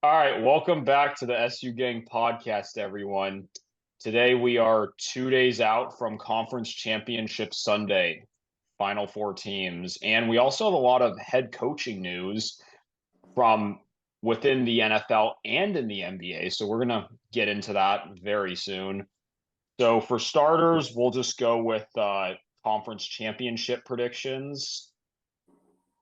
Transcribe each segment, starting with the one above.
All right, welcome back to the SU Gang podcast, everyone. Today we are 2 days out from Conference Championship Sunday, Final Four teams, and we also have a lot of head coaching news from within the NFL and in the NBA. So we're gonna get into that very soon. So for starters, we'll just go with conference championship predictions.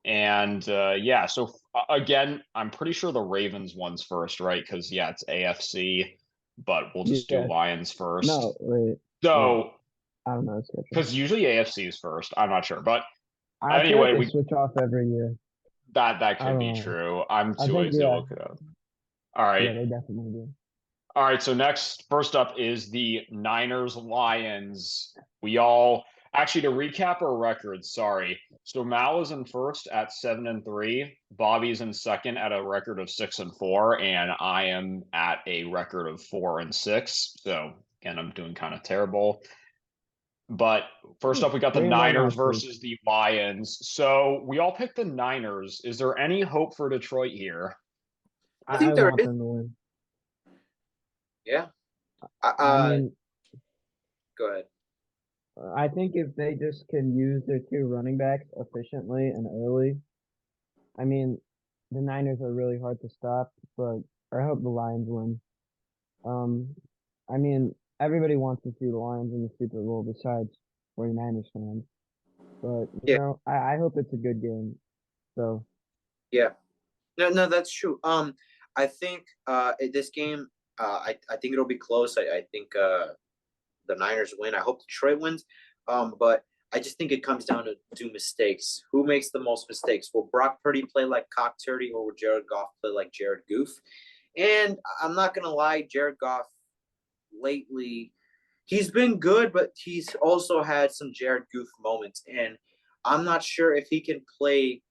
And yeah, so again, I'm pretty sure the Ravens one's first, right? Because yeah, it's AFC, but we'll just do Yeah. Lions first. No, wait. So, I don't know the schedule. because usually AFC is first, I'm not sure, but I feel like anyway, they we switch off every year. that I could don't be know. true. I'm I too think lazy to yeah, look it up. All yeah, right, they definitely do. all right. So first up is the Niners Lions. We all actually to recap our records. Sorry. So Mal is in first at 7-3. Bobby's in second at a record of 6-4, and I am at a record of 4-6. So again, I'm doing kind of terrible. But first up, we got the Pretty much my Niners streak. versus the Lions. So we all picked the Niners. Is there any hope for Detroit here? I I think there want is. them to win. Yeah. I mean, Go ahead. I think if they just can use their two running backs efficiently and early, I mean, the Niners are really hard to stop, but I hope the Lions win. Um, I mean, everybody wants to see the Lions in the Super Bowl besides 49ers fans. But, Yeah. I hope it's a good game. So, Yeah. No, that's true. I think this game, I think it'll be close. I think the Niners win. I hope Detroit wins. But I just think it comes down to mistakes. Who makes the most mistakes? Will Brock Purdy play like Cock Turdy, or will Jared Goff play like Jared Goof? And I'm not gonna lie, Jared Goff lately, he's been good, but he's also had some Jared Goof moments. And I'm not sure if he can play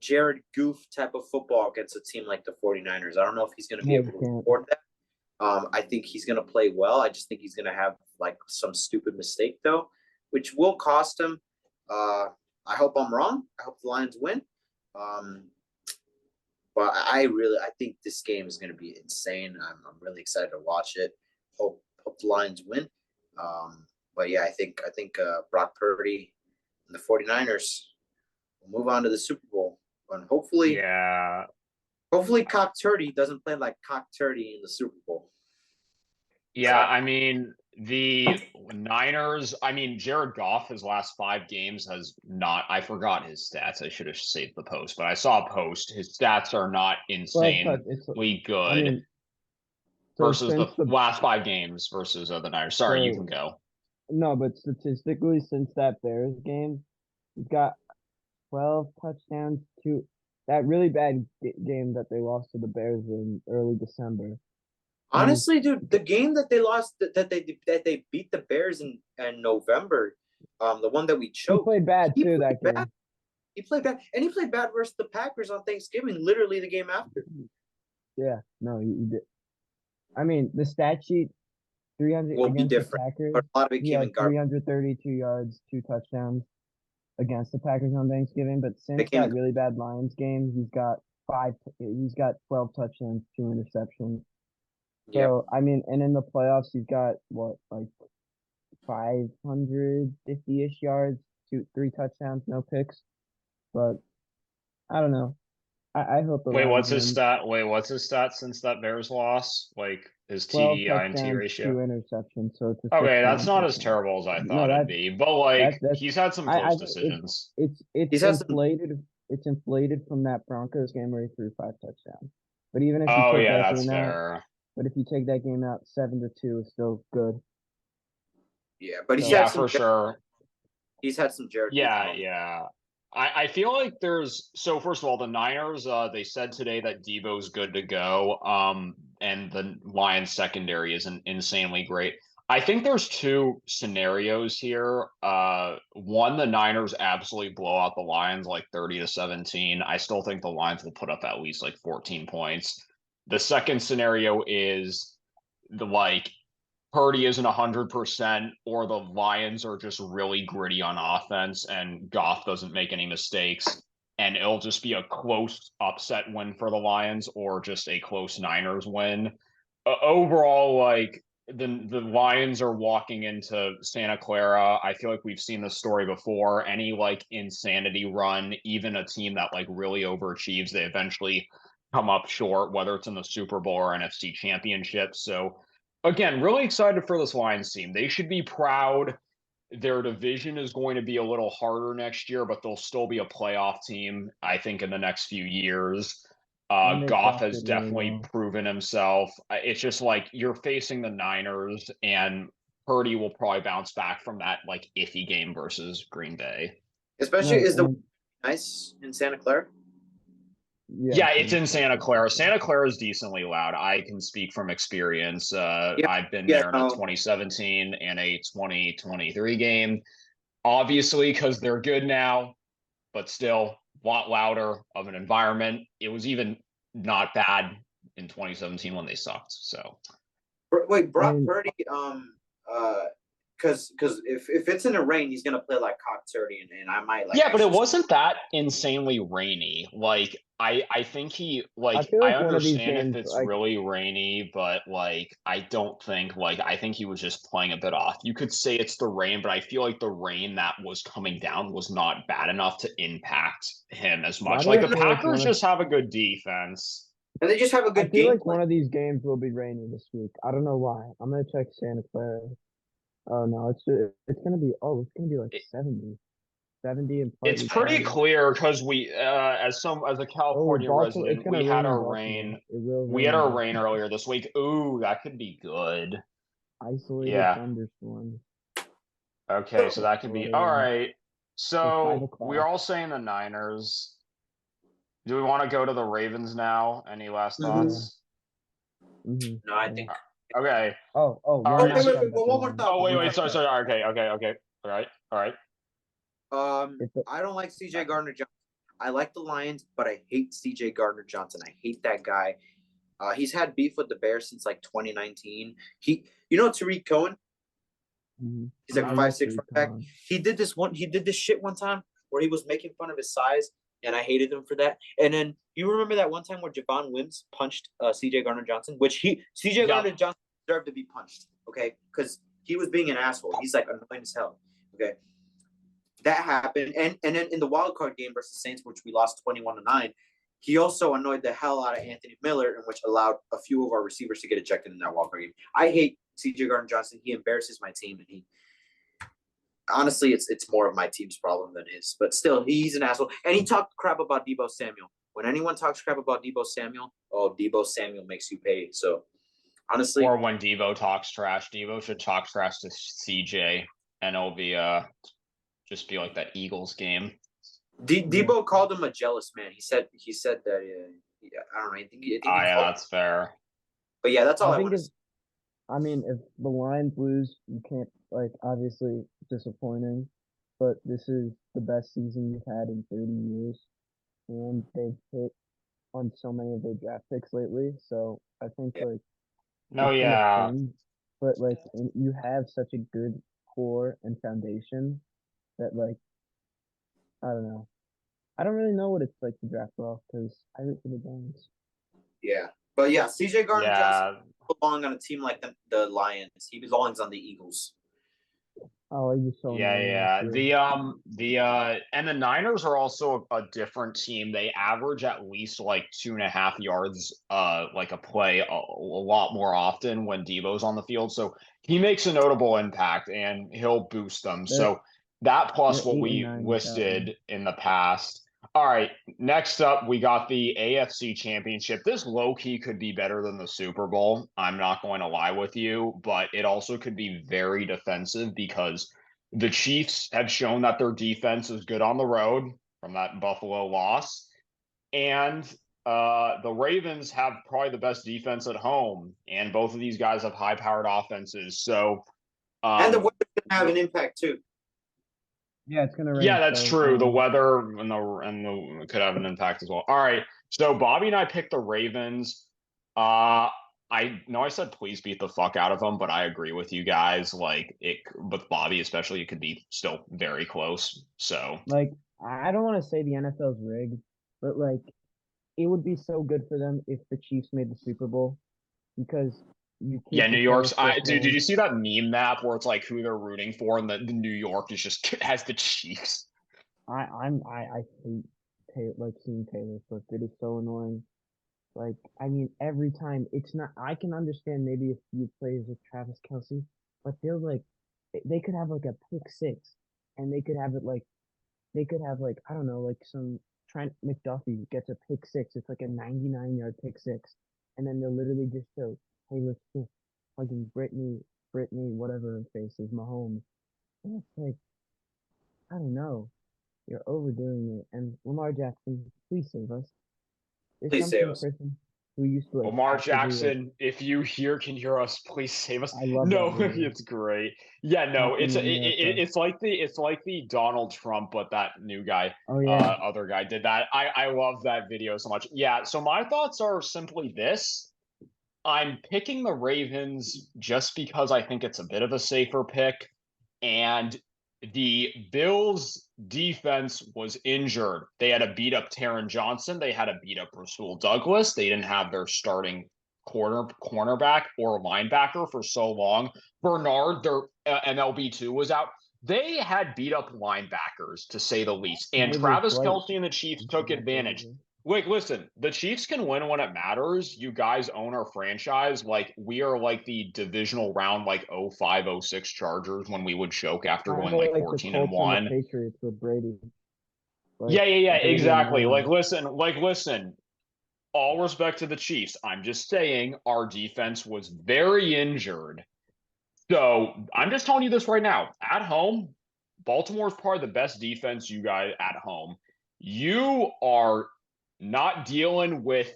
Jared Goof type of football against a team like the 49ers. I don't know if he's going to be able to afford that. I think he's going to play well. I just think he's going to have like some stupid mistake though, which will cost him. I hope I'm wrong. I hope the Lions win. But I think this game is going to be insane. I'm really excited to watch it. Hope the Lions win. But yeah, I think Brock Purdy and the 49ers will move on to the Super Bowl. And hopefully, Yeah. hopefully Cock Turdy doesn't play like Cock Turdy in the Super Bowl. Yeah, I mean, the Niners, I mean, Jared Goff, his last 5 games has not, I forgot his stats. I should have saved the post, but I saw a post. His stats are not 12 touch. insanely I good mean, so versus the since the last 5 games versus the Niners. Sorry, you can so go. no, but statistically, since that Bears game, he's got 12 touchdowns to that really bad game that they lost to the Bears in early December. Honestly, dude, the game that they lost, that they beat the Bears in November, the one that we He choked, played bad too that game. he played bad, and he played bad versus the Packers on Thanksgiving, literally the game after. Yeah, no, he did. I mean, the stat sheet 300 Will be against the different, Packers. but a lot of it He came had in garbage. 332 yards, 2 touchdowns against the Packers on Thanksgiving. But since came that in- really bad Lions game, he's got 12 touchdowns, 2 interceptions. Yeah, So I mean, and in the playoffs, he's got what, like 550-ish yards, 3 touchdowns, no picks. But I don't know. I hope the Wait, Lions what's his win. stat? Wait, what's his stat since that Bears loss? Like his 12 TD INT touchdowns, ratio? 2 interceptions. So it's a Okay, that's 6-1 not as touchdown. terrible as I No, thought it'd be. But like that's he's had some I close think decisions. it's he's had some. inflated. It's inflated from that Broncos game where he threw 5 touchdowns. But even if you Oh take yeah, that that's game out, fair. but if you take that game out, 7-2 is still good. Yeah, but he's Yeah, had some. for sure. He's had some Jared. Yeah, yeah. I feel like there's so first of all, the Niners, they said today that Debo's good to go. And the Lions secondary isn't insanely great. I think there's two scenarios here. One, the Niners absolutely blow out the Lions like 30-17. I still think the Lions will put up at least like 14 points. The second scenario is the like Purdy isn't 100%, or the Lions are just really gritty on offense and Goff doesn't make any mistakes. and it'll just be a close upset win for the Lions or just a close Niners win. Overall, like the Lions are walking into Santa Clara. I feel like we've seen this story before. Any like insanity run, even a team that like really overachieves, they eventually come up short, whether it's in the Super Bowl or NFC Championship. So again, really excited for this Lions team. They should be proud. Their division is going to be a little harder next year, but they'll still be a playoff team, I think, in the next few years. And they Goff has drafted really definitely well. proven himself. It's just like you're facing the Niners, and Purdy will probably bounce back from that like iffy game versus Green Bay. Especially Right, is the and nice in Santa Clara. Yeah, it's in Santa Clara. Santa Clara is decently loud. I can speak from experience. Yeah, I've been yeah, there in a 2017 and a 2023 game. Obviously, because they're good now, but still a lot louder of an environment. It was even not bad in 2017 when they sucked. So Wait, I Brock mean, Purdy, because if it's in the rain, he's gonna play like cock 30, and I might like. yeah, but it actually- wasn't that insanely rainy. Like I think he I like feel I like one of these understand if games, it's like, really rainy, but like I don't think like I think he was just playing a bit off. You could say it's the rain, but I feel like the rain that was coming down was not bad enough to impact him as why much. do Like I the feel like Packers just have a good defense. And they just have a I good feel game like plan. one of these games will be rainy this week. I don't know why. I'm gonna check Santa Clara. Oh no, it's gonna be like It- 70 and It's partly pretty cloudy. clear because we as a Oh, California Baltimore! It's resident, gonna we had rain in our Baltimore. rain. It will We rain had in our rain Baltimore. earlier this week. Ooh, that could be good. Isolated Yeah. thunderstorms. Okay, so that could be all Rain. right. It's 5 So we're o'clock. all saying the Niners. Do we want to go to the Ravens now? Any last Mhm. thoughts? No, I Yeah. think. Okay. Oh, All one right, last so- thought about the one more Lions. thought. Oh wait, One wait, more sorry, thought. sorry. Okay. All right. If the- I don't like CJ Gardner Johnson. I like the Lions, but I hate CJ Gardner Johnson. I hate that guy. He's had beef with the Bears since like 2019. Tariq Cohen. Mhm. He's like I a love 5'6" Tariq running back. Cohen. He did this shit one time where he was making fun of his size, and I hated him for that. And then you remember that one time where Javon Wims punched CJ Gardner Johnson, which CJ Yep. Gardner Johnson deserved to be punched, okay? Because he was being an asshole. He's like annoying as hell. Okay. That happened. And then in the wild card game versus Saints, which we lost 21-9, he also annoyed the hell out of Anthony Miller, and which allowed a few of our receivers to get ejected in that wild card game. I hate CJ Gardner Johnson. He embarrasses my team, and he honestly, it's more of my team's problem than his. But still, he's an asshole. And he talked crap about Deebo Samuel. When anyone talks crap about Deebo Samuel, Deebo Samuel makes you pay. So honestly, Or when Devo talks trash, Devo should talk trash to CJ, and it'll be just be like that Eagles game. Deebo called him a jealous man. He said that. I don't know. I think he Yeah, called, that's fair. but yeah, that's all I, think want to if say. I mean, if the Lions lose, you can't like obviously disappointing, but this is the best season we've had in 30 years, and they've hit on so many of their draft picks lately. So I think Yeah. like No, it's gonna yeah. change, but like you have such a good core and foundation that like I don't know. I don't really know what it's like to draft well because I root for the Giants. Yeah, but yeah, CJ Gardner Johnson Yeah. belong on a team like the Lions. He belongs on the Eagles. Oh, you're so annoying last year. And the Niners are also a different team. They average at least like 2.5 yards like a play a lot more often when Devo's on the field. So he makes a notable impact and he'll boost them. So that plus they're what 8 and we 9 without him. listed in the past. All right, next up, we got the AFC Championship. This low-key could be better than the Super Bowl. I'm not going to lie with you, but it also could be very defensive because the Chiefs have shown that their defense is good on the road from that Buffalo loss. And the Ravens have probably the best defense at home, and both of these guys have high-powered offenses. So And the weather can have an impact too. Yeah, it's gonna rain. yeah, that's so, true. The weather and the could have an impact as well. All right. So Bobby and I picked the Ravens. I know I said please beat the fuck out of them, but I agree with you guys. Like it with Bobby, especially, it could be still very close. So Like I don't want to say the NFL's rigged, but like it would be so good for them if the Chiefs made the Super Bowl because you Yeah, keep the New Taylor York's. Swift Dude, did name. you see that meme map where it's like who they're rooting for, and the New York is just has the Chiefs. I hate like seeing Taylor Swift. It is so annoying. Like, I mean, every time it's not. I can understand maybe if you plays with Travis Kelsey, but they're like, they could have like a pick six, and they could have it like they could have like I don't know, like some Trent McDuffie gets a pick six. It's like a 99-yard pick six, and then they'll literally just show Taylor Swift hugging Brittany, whatever her face is, Mahomes, and it's like I don't know, you're overdoing it. And Lamar Jackson, please save us. There's Please save some us. person who used to like Lamar actively like Jackson, if you can hear us, please save us. I love that No, video. it's great. Yeah, no, Happy America. it's like the Donald Trump, but that new guy, Oh yeah, other guy did that. I love that video so much. Yeah, so my thoughts are simply this. I'm picking the Ravens just because I think it's a bit of a safer pick. And the Bills defense was injured. They had to beat up Taron Johnson. They had to beat up Rasul Douglas. They didn't have their starting cornerback or linebacker for so long. Bernard, their MLB2 was out. They had beat up linebackers to say the least. And Neighbors Travis White. Kelce and the Chiefs You took forgot advantage. Neighbors. Like, listen, the Chiefs can win when it matters. You guys own our franchise. Like, we are like the divisional round, like 05, 06 Chargers when we would choke after Kind going of like like the 14 and Colts and the 1. Patriots with Brady. Like Yeah, Brady and exactly. Manning. Like, listen, all respect to the Chiefs. I'm just saying our defense was very injured. So I'm just telling you this right now. At home, Baltimore's probably the best defense you guys at home. You are not dealing with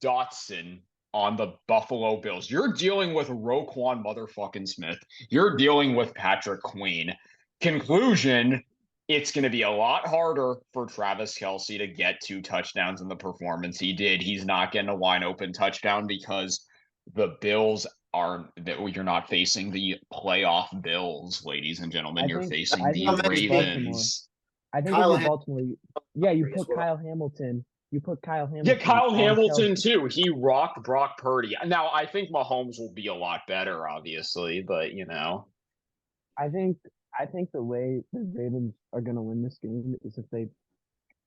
Dotson on the Buffalo Bills. You're dealing with Roquan motherfucking Smith. You're dealing with Patrick Queen. Conclusion, it's going to be a lot harder for Travis Kelce to get 2 touchdowns in the performance he did. He's not getting a wide open touchdown because the Bills are that you're not facing the playoff Bills, ladies and gentlemen. I You're think facing I the think if you're Baltimore, Ravens. I think if Kyle you're Hamilton Baltimore, yeah, you as put well. Kyle Hamilton. You put Kyle Yeah, Hamilton Kyle on Hamilton Kelsey. too. He rocked Brock Purdy. Now I think Mahomes will be a lot better, obviously, but I think I think the way the Ravens are gonna win this game is if they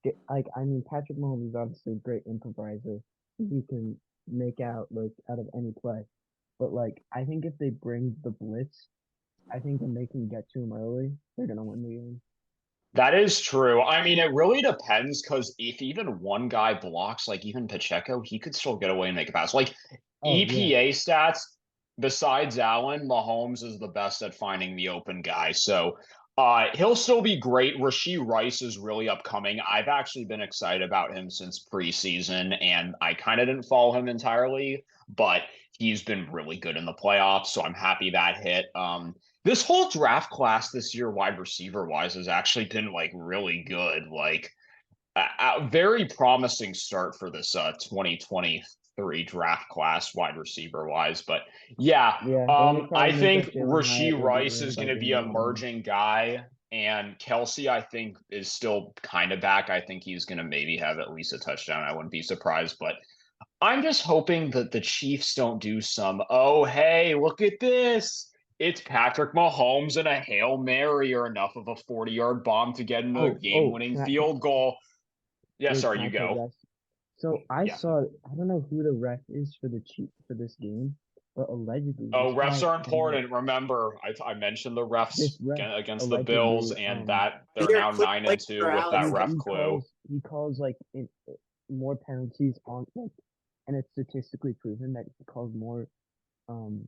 get like I mean Patrick Mahomes is obviously a great improviser. He can make out of any play. But like I think if they bring the blitz, I think when they can get to him early, they're gonna win the game. that is true. I mean, it really depends because if even one guy blocks, like even Pacheco, he could still get away and make a pass. Like Oh yeah. EPA stats, besides Allen, Mahomes is the best at finding the open guy. So he'll still be great. Rashee Rice is really upcoming. I've actually been excited about him since preseason, and I kind of didn't follow him entirely, but he's been really good in the playoffs. So I'm happy that hit. This whole draft class this year, wide receiver wise, has actually been like really good. Like a very promising start for this 2023 draft class, wide receiver wise. But yeah, Yeah. The only I problem is think that Jalen Rashee Hyatt will be Rice worried is going about to be getting an open. emerging guy. And Kelsey, I think, is still kind of back. I think he's going to maybe have at least a touchdown. I wouldn't be surprised. But I'm just hoping that the Chiefs don't do some, oh, hey, look at this. It's Patrick Mahomes and a Hail Mary or enough of a 40-yard bomb to get into a Oh, game-winning field goal. Yeah, wait, sorry, can I you say go. guys? So I Yeah. saw I don't know who the ref is for the Chief for this game, but allegedly Oh, this refs guy are important. Remember, I mentioned the refs this ref against the Bills, allegedly and that they're Here, now quick 9-2 for with that Alex. ref he clue. calls like more penalties on like and it's statistically proven that he calls more um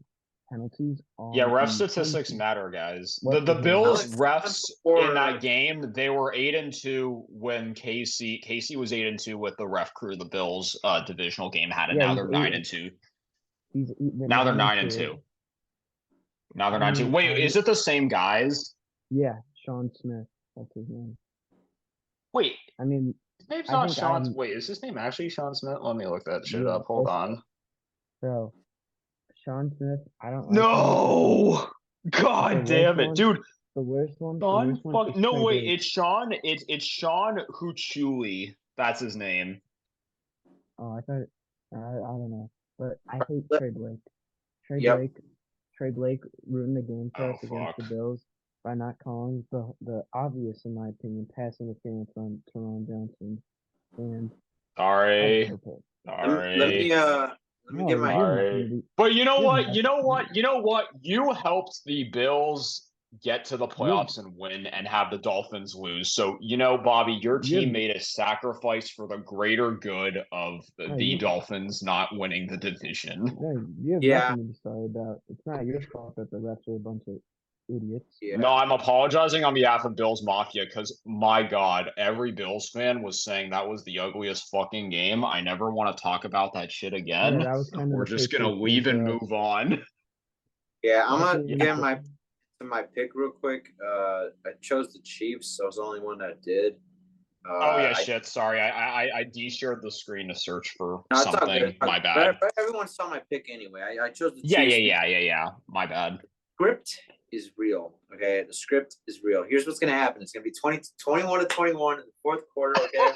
penalties Yeah, on ref the home statistics team. matter, guys. What's The his name? Bills Alex, refs in for that game, they were 8-2 when Casey was 8-2 with the ref crew. The Bills divisional game had it. Yeah, Now he's they're eight. 9-2. The Now they're 9-2. 9-2. Now they're I 9-2. mean, Wait, is it the same guys? yeah, Sean Smith. That's his name. Wait, I mean, his name's I not think Sean. Wait, is his name actually Sean Smith? Let me look that shit yeah, up. Hold on. bro, Sean Smith. I don't like him. No. It's a God worse damn it, one. dude. The worst one. The Sean worst one fuck is no Trey wait, Blake. it's Sean. It's Sean Huchuli. That's his name. Oh, I thought. I don't know, but I hate Let- Trey Blake. Trey Yep. Blake. Trey Blake ruined the game for Oh, us against the fuck. Bills by not calling the obvious, in my opinion, pass interference on Teron Johnson, and I was Sorry. so pissed. Let me No, get my. you have nothing Sorry. to do. But you know You have what? You know nothing. what? You know what? You helped the Bills get to the You have, playoffs and win and have the Dolphins lose. So, you know, Bobby, your you have, team made a sacrifice for the greater good of no, the you, Dolphins not winning the division. no, you have Yeah, nothing to be sorry about. It's not your fault that the refs are a bunch of idiots. No, yeah. I'm apologizing on behalf of Bills Mafia because my God, every Bills fan was saying that was the ugliest fucking game. I never want to talk about that shit Yeah, again. that was kind of We're the just gonna Patriots game leave and for us. move on. Yeah, I'm That's gonna even get the- my pick real quick. I chose the Chiefs. So I was the only one that did. Oh yeah, I shit. Sorry, I de-shared the screen to search for no, it's all good. something. It's all My good. bad. But everyone saw my pick anyway. I chose the Yeah, Chiefs. yeah. My bad. Script is real. Okay, the script is real. Here's what's gonna happen. It's gonna be 21 to 21 in the fourth quarter. Okay,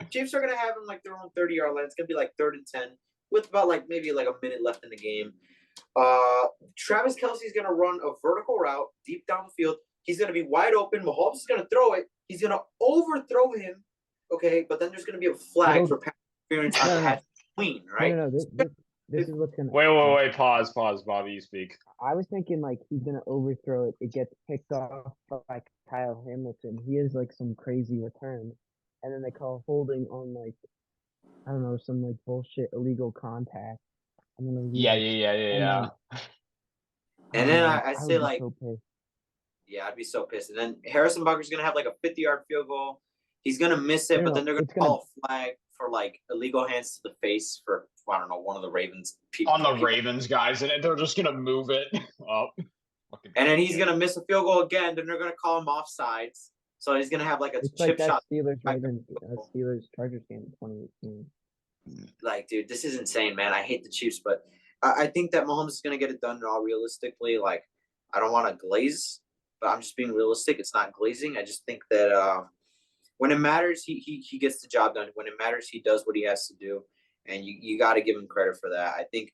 Chiefs are gonna have them like their own 30-yard line. It's gonna be like 3rd and 10 with about like maybe like a minute left in the game. Travis Kelce's gonna run a vertical route deep down the field. He's gonna be wide open. Mahomes is gonna throw it. He's gonna overthrow him. Okay, but then there's gonna be a flag for pass interference on No, no. Patrick Queen, right? No. This is what's gonna. Wait. Pause. Bobby, you speak. I was thinking like he's gonna overthrow it. It gets picked off by Kyle Hamilton. He has like some crazy return, and then they call holding on like I don't know some like bullshit illegal contact. I'm gonna leave Yeah. it. And And then man, I would say be like, so pissed. yeah, I'd be so pissed. And then Harrison Butker's gonna have like a 50-yard field goal. He's gonna miss it, No, but then they're gonna it's gonna- call a flag for like illegal hands to the face for I don't know one of the Ravens people. On the Ravens guys, and they're just gonna move it up. And then he's gonna miss a field goal again. Then they're gonna call him offsides. So he's gonna have like a It's chip like that shot. Steelers Ravens Steelers Chargers game in 2018. Like, dude, this is insane, man. I hate the Chiefs, but I think that Mahomes is gonna get it done. All realistically, like, I don't want to glaze, but I'm just being realistic. It's not glazing. I just think that when it matters, he gets the job done. When it matters, he does what he has to do, and you got to give him credit for that. I think.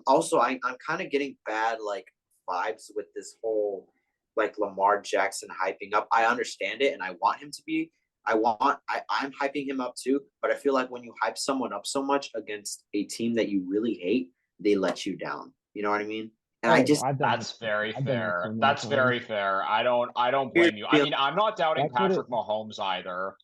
Also, I'm kind of getting bad like vibes with this whole like Lamar Jackson hyping up. I understand it, and I want him to be. I'm hyping him up too, but I feel like when you hype someone up so much against a team that you really hate, they let you down. You know what I mean? And I just That's very I've done that fair. so many That's times. very fair. I don't blame you. I mean, I'm not doubting That could've- Patrick Mahomes either.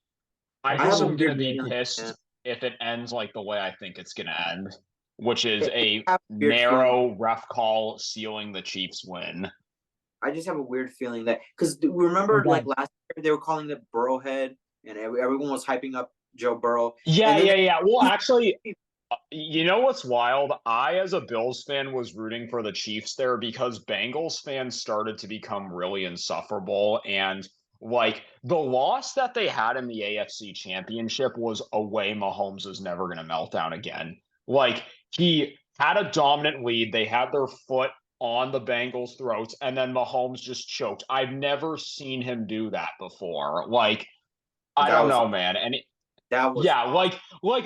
I I just have a am gonna weird be feeling, pissed man. if it ends like the way I think it's gonna end, which is a I have a weird narrow ref call sealing the Chiefs win. I just have a weird feeling that because remember Okay. like last year they were calling it Burrowhead and everyone was hyping up Joe Burrow. Yeah, And then- yeah. Well, actually, you know what's wild? I, as a Bills fan, was rooting for the Chiefs there because Bengals fans started to become really insufferable. And like the loss that they had in the AFC Championship was a way Mahomes is never going to melt down again. Like he had a dominant lead, they had their foot on the Bengals' throats, and then Mahomes just choked. I've never seen him do that before. Like, I That don't was- know, man. And that was yeah, like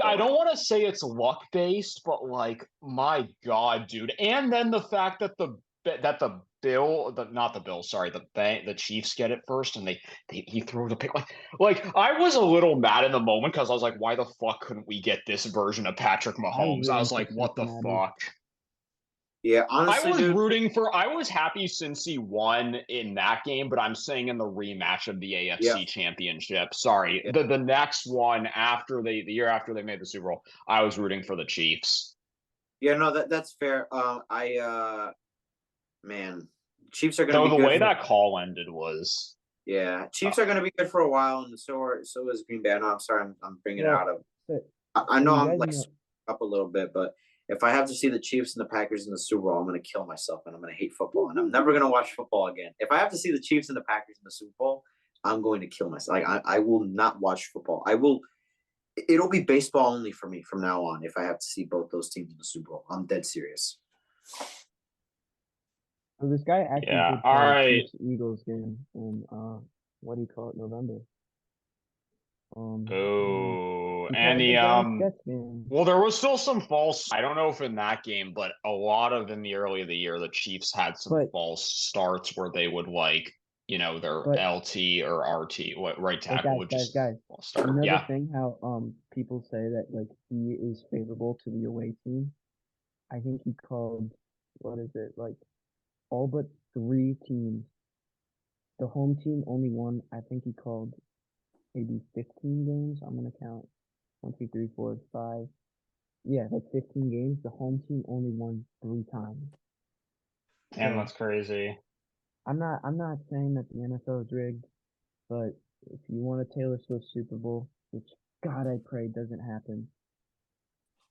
I don't want to say it's luck based, but like my God, dude. And then the fact that the Chiefs get it first, and he threw the pick. Like I was a little mad in the moment because I was like, why the fuck couldn't we get this version of Patrick Mahomes? I was like, what the fuck? Yeah, honestly, I was happy since he won in that game, but I'm saying in the rematch of the AFC Championship. Sorry, the next one after the year after they made the Super Bowl, I was rooting for the Chiefs. Yeah, no, that's fair. Man, Chiefs are going So to be the good way for- that call ended was Chiefs are going to be good for a while, and so is Green Bay. No, I'm sorry, I'm bringing it Well, out of. but I know you I'm guys like know- up a little bit, but if I have to see the Chiefs and the Packers in the Super Bowl, I'm going to kill myself and I'm going to hate football and I'm never going to watch football again. If I have to see the Chiefs and the Packers in the Super Bowl, I'm going to kill myself. Like I will not watch football. It'll be baseball only for me from now on if I have to see both those teams in the Super Bowl. I'm dead serious. So this guy actually Yeah, did all call the right. Chiefs Eagles game in what do you call it, November? Oh, He and called the the Giants Jets game. well, there was still some false. I don't know if in that game, but a lot of in the early of the year, the Chiefs had some But false starts where they would like, their but LT or RT, what right but tackle would just false you start. know the Yeah, thing how people say that like he is favorable to the away team? I think he called what is it, like all but three teams. The home team only won, I think he called maybe 15 games. I'm gonna count. One, two, three, four, five. Yeah, like 15 games. The home team only won three times. damn, So that's crazy. I'm not saying that the NFL is rigged, but if you want a Taylor Swift Super Bowl, which God I pray doesn't happen,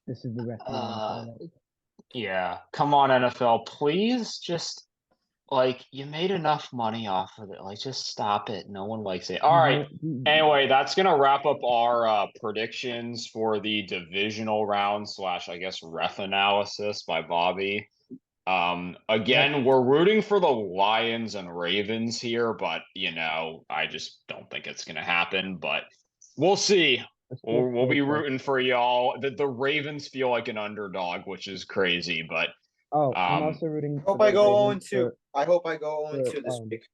this is the rest of the Uh, NFL. yeah, come on, NFL, please just like you made enough money off of it. Like, just stop it. No one likes it. All right. Anyway, that's gonna wrap up our predictions for the divisional round slash, I guess, ref analysis by Bobby. Again, we're rooting for the Lions and Ravens here, but I just don't think it's gonna happen. But we'll see. We'll be rooting for y'all. The Ravens feel like an underdog, which is crazy, but Oh, I'm also rooting I hope for I the go Ravens 0-2. I hope I go for 0-2 this week.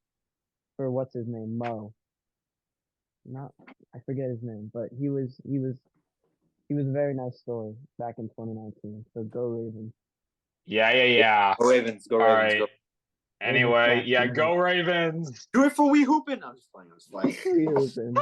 for what's his name, Mo. Not I forget his name, but he was a very nice story back in 2019. So go Ravens. yeah. Go Ravens, go All Ravens, right. go. Ravens Anyway, flat yeah, season. go Ravens. Do it for we hooping. I'm just playing. We open.